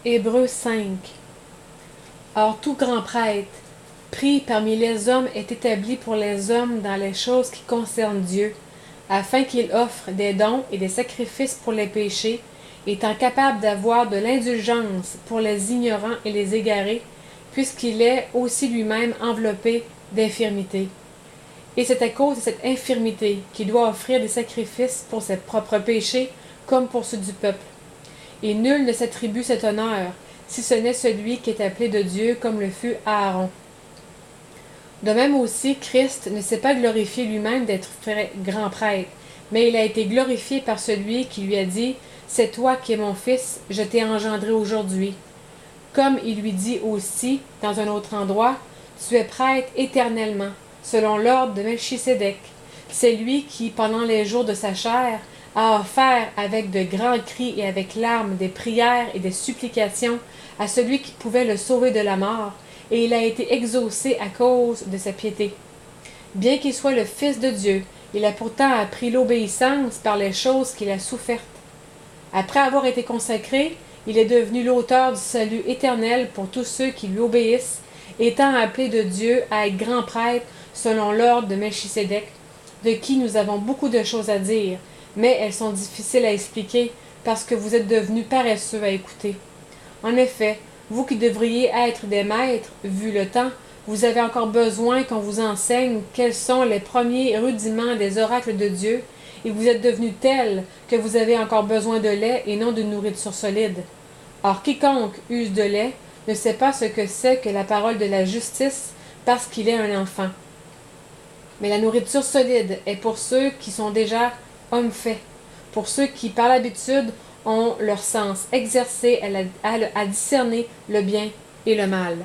Hébreux 5. Or tout grand prêtre, pris parmi les hommes, est établi pour les hommes dans les choses qui concernent Dieu, afin qu'il offre des dons et des sacrifices pour les péchés, étant capable d'avoir de l'indulgence pour les ignorants et les égarés, puisqu'il est aussi lui-même enveloppé d'infirmité. Et c'est à cause de cette infirmité qu'il doit offrir des sacrifices pour ses propres péchés comme pour ceux du peuple. Et nul ne s'attribue cet honneur, si ce n'est celui qui est appelé de Dieu comme le fut Aaron. De même aussi, Christ ne s'est pas glorifié lui-même d'être grand prêtre, mais il a été glorifié par celui qui lui a dit « C'est toi qui es mon fils, je t'ai engendré aujourd'hui ». Comme il lui dit aussi, dans un autre endroit, « Tu es prêtre éternellement, selon l'ordre de Melchisédek. C'est lui qui, pendant les jours de sa chair, a offert avec de grands cris et avec larmes des prières et des supplications à celui qui pouvait le sauver de la mort, et il a été exaucé à cause de sa piété. Bien qu'il soit le Fils de Dieu, il a pourtant appris l'obéissance par les choses qu'il a souffertes. Après avoir été consacré, il est devenu l'auteur du salut éternel pour tous ceux qui lui obéissent, étant appelé de Dieu à être grand prêtre selon l'ordre de Melchisédek, de qui nous avons beaucoup de choses à dire, mais elles sont difficiles à expliquer parce que vous êtes devenus paresseux à écouter. En effet, vous qui devriez être des maîtres, vu le temps, vous avez encore besoin qu'on vous enseigne quels sont les premiers rudiments des oracles de Dieu, et vous êtes devenus tels que vous avez encore besoin de lait et non de nourriture solide. Or quiconque use de lait ne sait pas ce que c'est que la parole de la justice parce qu'il est un enfant. Mais la nourriture solide est pour ceux qui sont déjà hommes faits, pour ceux qui par l'habitude ont leur sens exercé à discerner le bien et le mal.